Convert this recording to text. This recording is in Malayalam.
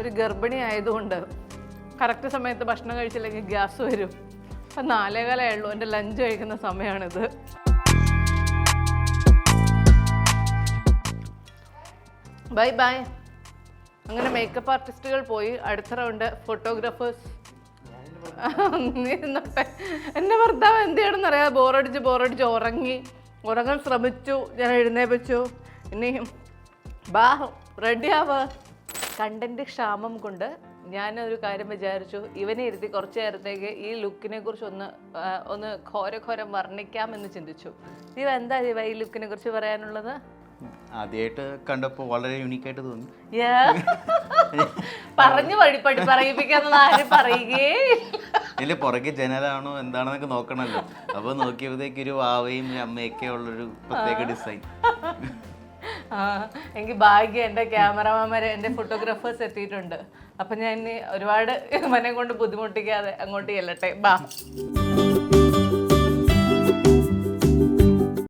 ഒരു ഗർഭിണി ആയതുകൊണ്ട് കറക്റ്റ് സമയത്ത് ഭക്ഷണം കഴിച്ചില്ലെങ്കിൽ ഗ്യാസ് വരും. അപ്പം 4:15 ആയുള്ളൂ. എൻ്റെ ലഞ്ച് കഴിക്കുന്ന സമയമാണിത്. Bye bye. അങ്ങനെ മേക്കപ്പ് ആർട്ടിസ്റ്റുകൾ പോയി. അടുത്ത റൗണ്ട് ഫോട്ടോഗ്രാഫേഴ്സ്. എൻ്റെ ഭർത്താവ് എന്ത് ചെയ്യണമെന്ന് അറിയാതെ ബോറടിച്ച് ഉറങ്ങാൻ ശ്രമിച്ചു. ഞാൻ എഴുന്നേപ്പിച്ചു. ഇനി ബാ റെഡി ആവുക. കണ്ടന്റ് ക്ഷാമം കൊണ്ട് ഞാനൊരു കാര്യം വിചാരിച്ചു, ഇവനെ ഇരുത്തി കുറച്ച് നേരത്തേക്ക് ഈ ലുക്കിനെ കുറിച്ച് ഒന്ന് ഘോരം വർണ്ണിക്കാമെന്ന് ചിന്തിച്ചു. നീ എന്താ ഈ ലുക്കിനെ കുറിച്ച് പറയാനുള്ളത്? ആദ്യമായിട്ട് കണ്ടപ്പോൾ വളരെ യൂണിക്കായിട്ട് തോന്നി. പറഞ്ഞു വഴിപ്പടി പറയിപ്പിക്കാന്നത് ആരും പറയുകേ ഇല്ല. പുറകെ ജനലാണോ എന്താണെന്നൊക്കെ നോക്കണല്ലോ. അപ്പോൾ നോക്കിയപ്പോഴത്തേക്ക് ഒരു വാവയും അമ്മയൊക്കെ ഉള്ളൊരു പ്രത്യേക ഡിസൈൻ. എനിക്ക് ഭാഗ്യം, എൻ്റെ ക്യാമറമാന്മാർ, എൻ്റെ ഫോട്ടോഗ്രാഫേഴ്സ് എത്തിയിട്ടുണ്ട്. അപ്പം ഞാൻ ഇനി ഒരുപാട് ഇവനെ കൊണ്ട് ബുദ്ധിമുട്ടിക്കാതെ അങ്ങോട്ട് ചെല്ലട്ടെ. ബാ.